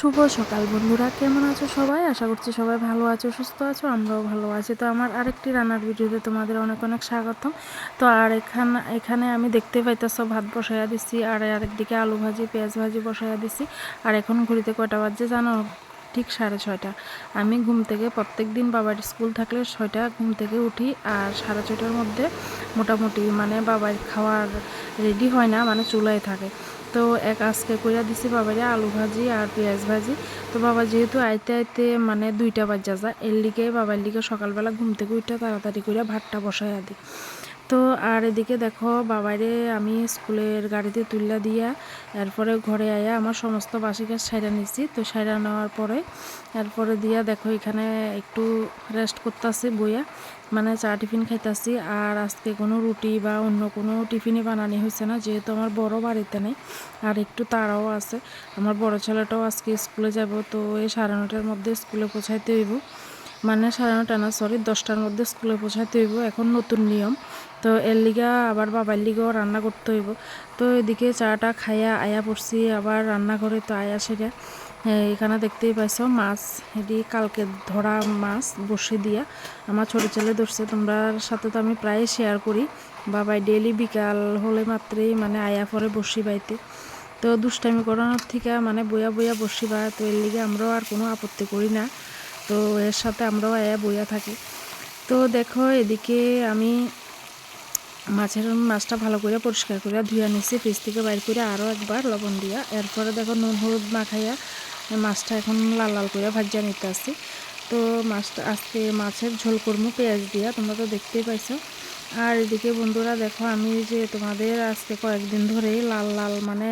শুভ সকাল বন্ধুরা, কেমন আছো সবাই? আশা করছি সবাই ভালো আছো, সুস্থ আছো, আমরাও ভালো আছি। তো আমার আরেকটি রান্নার ভিডিওতে তোমাদের অনেক অনেক স্বাগতম। তো আর এখানে আমি দেখতে পাইতেছো ভাত বসাইয়া দিছি, আর আরেকদিকে আলু ভাজি পেঁয়াজ ভাজি বসাইয়া দিছি। আর এখন ঘড়িতে কয়টা বাজে জানো? ঠিক 6:30। আমি ঘুম থেকে প্রত্যেক দিন বাবার স্কুল থাকলে 6টা ঘুম থেকে উঠি, আর 6:30টার মধ্যে মোটামুটি মানে বাবার খাওয়ার রেডি হয় না, মানে চুলায় থাকে। তো আজকে কইরা দিছি বাবারে আলু ভাজি আর পেঁয়াজ ভাজি। তো বাবা যেহেতু আইতে আইতে মানে 2টা বাজা যায়, এর লিগে বাবার লিগে সকালবেলা ঘুম থেকে উঠে তাড়াতাড়ি করে ভাতটা বসাইয়া দিই। তো আর এদিকে দেখো বাবারে আমি স্কুলের গাড়িতে তুললা দিয়া এরপরে ঘরে আয়া আমার সমস্ত বাসি কাজ সাইরা নিছি। তো সাইরা নেওয়ার পরে এরপরে দিয়া দেখো এখানে একটু রেস্ট করতেছি বইয়া, মানে চা টিফিন খাইতেছি। আর আজকে কোনো রুটি বা অন্য কোনো টিফিনই বানানি হয়েছে না, যেহেতু আমার বড় বাড়িতে নেই আর একটু তাড়াও আছে। আমার বড় ছেলেটাও আজকে স্কুলে যাব, তো এই 9:30টার মধ্যে স্কুলে পৌঁছাইতে হইব, মানে 9:30 না, সরি 10টার মধ্যে স্কুলে পৌঁছাইতে হইব। এখন নতুন নিয়ম, তো এর লিগা আবার বাবার লিগেও রান্না করতে হইব। তো এদিকে চাটা খাইয়া আয়া পড়ছি আবার রান্নাঘরে। তো আয়া সেটা এখানে দেখতেই পাইছো মাছ, এটি কালকে ধরা মাছ বসে দিয়া আমার ছোটো ছেলে ধরছে। তোমরা সাথে তো আমি প্রায় শেয়ার করি, বাবাই ডেইলি বিকাল হলে মাত্রই মানে আয়া পরে বসি বাইতে। তো দুষ্টামি করানোর থেকে মানে বইয়া বইয়া বসিবা, তো এর লিগে আমরাও আর কোনো আপত্তি করি না। তো এর সাথে আমরাও আয়া বইয়া থাকি। তো দেখো এদিকে আমি মাছটা ভালো করে পরিষ্কার করে ধুয়ে নিছি, ফ্রিজ থেকে বাইর করে আরও একবার লবণ দিয়া। এরপরে দেখো নুন হলুদ মাখাইয়া মাছটা এখন লাল লাল করে ভাজিয়া নিতে আসি। তো মাছটা আজকে মাছের ঝোল করবো পেঁয়াজ দিয়া, তোমরা তো দেখতেই পাইছো। আর এদিকে বন্ধুরা দেখো আমি যে তোমাদের আজকে কয়েকদিন ধরেই লাল লাল মানে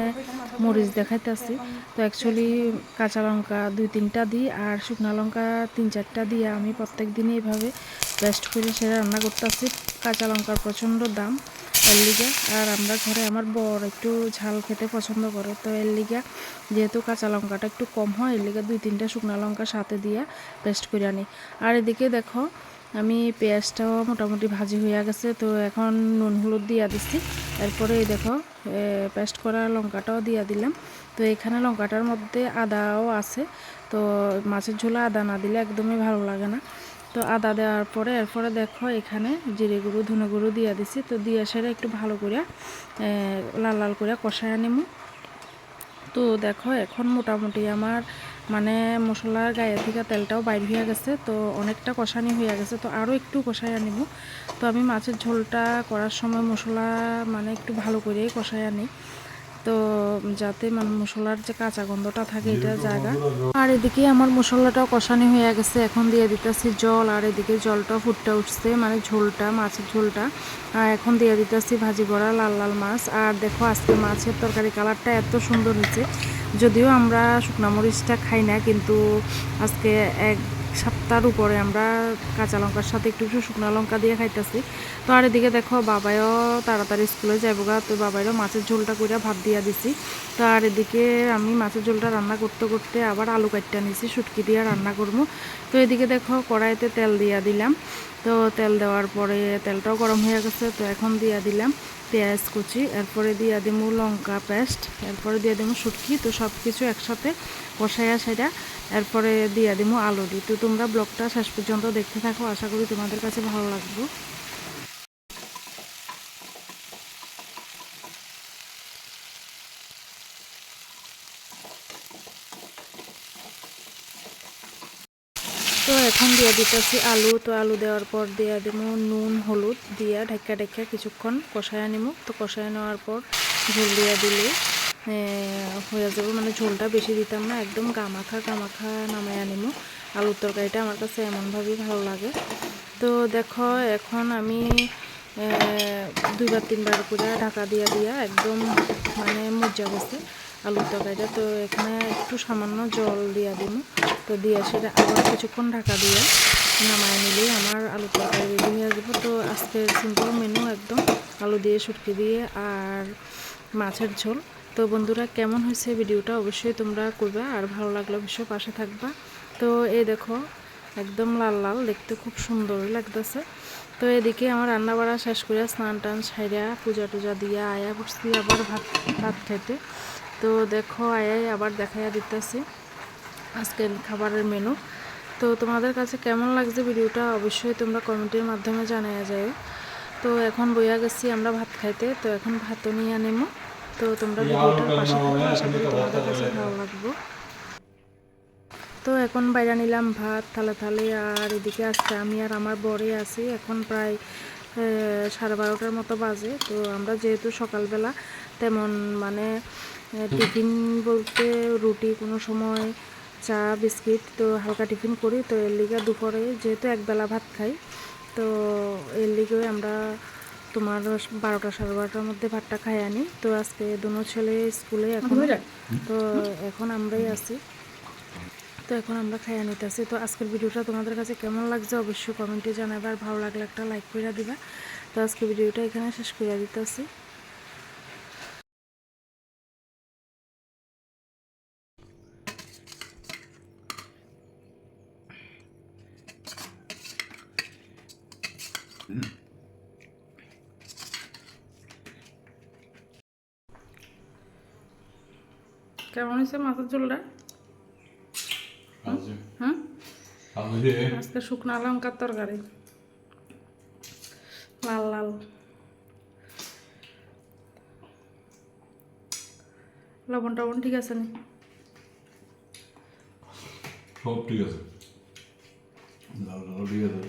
মরিচ দেখাইতেছি। তো অ্যাকচুয়ালি কাঁচা লঙ্কা 2-3টা দিই আর শুকনো লঙ্কা 3-4টা দিয়ে আমি প্রত্যেক দিনই এইভাবে পেস্ট করে সেটা রান্না করতেছি। কাঁচা লঙ্কার প্রচণ্ড দাম এর লিগা, আর আমরা ঘরে আমার বর একটু ঝাল খেতে পছন্দ করে, তো এর লিগা যেহেতু কাঁচা লঙ্কাটা একটু কম হয় এর লিগা 2-3টা শুকনো লঙ্কা সাথে দিয়ে পেস্ট করে আনি। আর এদিকে দেখো আমি পেঁয়াজটাও মোটামুটি ভাজি হয়ে গেছে, তো এখন নুন হলুদ দিয়া দিচ্ছি। এরপরে এই দেখো পেস্ট করা লঙ্কাটাও দিয়া দিলাম। তো এখানে লঙ্কাটার মধ্যে আদাও আছে, তো মাছের ঝোলে আদা না দিলে একদমই ভালো লাগে না। তো আদা দেওয়ার পরে এরপরে দেখো এখানে জিরে গুঁড়ো ধনে গুঁড়ো দিয়ে দিছি। তো দিয়ে সেটা একটু ভালো করে লাল লাল করে কষায় নিমু। তো দেখো এখন মোটামুটি আমার মানে মশলার গায়ে থেকে তেলটাও বাইর হয়ে গেছে, তো অনেকটা কষানি হয়ে গেছে। তো আরও একটু কষায় আনিব। তো আমি মাছের ঝোলটা করার সময় মশলা মানে একটু ভালো করেই কষায় আনি, তো যাতে মানে মশলার যে কাঁচা গন্ধটা থাকে এটা জায়গা। আর এদিকে আমার মশলাটাও কষানি হয়ে গেছে, এখন দিয়ে দিতেছি জল। আর এদিকে জলটা ফুটতে উঠছে মানে ঝোলটা, মাছের ঝোলটা। আর এখন দিয়ে দিতেছি ভাজি করা লাল লাল মাছ। আর দেখো আজকে মাছের তরকারি কালারটা এত সুন্দর হয়েছে, যদিও আমরা শুকনো মরিচটা খাই না, কিন্তু আজকে 1 সপ্তাহের উপরে আমরা কাঁচা লঙ্কার সাথে একটু একটু শুকনো লঙ্কা দিয়ে খাইতেছি। তো আর এদিকে দেখো বাবাইও তাড়াতাড়ি স্কুলে যাবো গা, তো বাবাইরও মাছের ঝোলটা করে ভাত দিয়া দিছি। তো আর এদিকে আমি মাছের ঝোলটা রান্না করতে করতে আবার আলু কাটটা নিছি, শুটকি দিয়ে রান্না করবো। তো এদিকে দেখো কড়াইতে তেল দিয়া দিলাম। তো তেল দেওয়ার পরে তেলটাও গরম হয়ে গেছে, তো এখন দিয়া দিলাম পেঁয়াজ কুচি, এরপরে দিয়া দিমু লঙ্কা পেস্ট, এরপরে দিয়ে দিমু শুটকি। তো সব কিছু একসাথে কষাইয়া সেটা এরপরে দিয়া দিমু আলু দি। তো তোমরা ব্লগটা শেষ পর্যন্ত দেখতে থাকো, আশা করি তোমাদের কাছে ভালো লাগবে। তো এখন দিয়ে দিতেছি আলু। তো আলু দেওয়ার পর দিয়ে দেবো নুন হলুদ দিয়া ঢাকা ঢাকা কিছুক্ষণ কষায় নিব। তো কষায় নেওয়ার পর ঝোল দিয়ে দিলে হয়ে যাবে, মানে ঝোলটা বেশি দিতাম না, একদম গামাখা গামাখা নামায় আনিমু। আলুর তরকারিটা আমার কাছে এমনভাবেই ভালো লাগে। তো দেখো এখন আমি 2-3বার করে ঢাকা দিয়া দিয়া একদম মানে মজা গেছে আলুর তরকারিটা। তো এখানে একটু সামান্য জল দিয়া দিব। তো দিয়ে সেটা আবার কিছুক্ষণ ঢাকা দিয়ে নামায় নিলেই আমার আলুর তরকারি রেডি হয়ে যাবে। তো আজকের সিম্পল মেনু একদম আলু দিয়ে শুটকি দিয়ে আর মাছের ঝোল। তো বন্ধুরা কেমন হয়েছে ভিডিওটা অবশ্যই তোমরা করবে, আর ভালো লাগলে অবশ্যই পাশে থাকবা। তো এই দেখো একদম লাল লাল দেখতে খুব সুন্দরই লাগতেছে। তো এদিকে আমার রান্না বাড়া শেষ করে স্নান টান সাইরা পূজা টুজা দিয়ে আয়া করছি আবার ভাত ভাত খেতে। তো দেখো আয়াই আবার দেখাইয়া দিতেছি আজকের খাবারের মেনু। তো তোমাদের কাছে কেমন লাগছে ভিডিওটা অবশ্যই তোমরা কমেন্টের মাধ্যমে জানিয়ে যাও। তো এখন বইয়া গেছি আমরা ভাত খাইতে, তো এখন ভাতও নিয়ে নেবো। তো তোমরা ভিডিওটার পাশে থাকো, আশা করি তোমাদের কাছে ভালো লাগবে। তো এখন বাইরে নিলাম ভাত থালে থালে, আর এদিকে আজকে আমি আর আমার বরে আছি। এখন প্রায় 12:30টার মতো বাজে। তো আমরা যেহেতু সকালবেলা তেমন মানে টিফিন বলতে রুটি, কোনো সময় চা বিস্কিট, তো হালকা টিফিন করি। তো এর লিগে দুপুরে যেহেতু একবেলা ভাত খাই, তো এর লিগে আমরা তোমার 12টা 12:30টার মধ্যে ভাতটা খাই আনি। তো আজকে দুনো ছেলে স্কুলে এখন, তো এখন আমরাই আছি। তো এখন আমরা খাইয়া নিতেছি। তো আজকের ভিডিওটা তোমাদের কাছে কেমন লাগছে অবশ্যই কমেন্টে জানাবে, আর ভালো লাগলে একটা লাইক করে দিবা। তো আজকে ভিডিওটা এখানে শেষ করে দিতেছি। কেমন হয়েছে মাছের ঝোলটা? হ্যাঁ, আজকে শুকনো লঙ্কার তরকারি, লাল লাল। লবণ টবণ ঠিক আছে নি? সব ঠিক আছে, লাল লাল ঠিক আছে।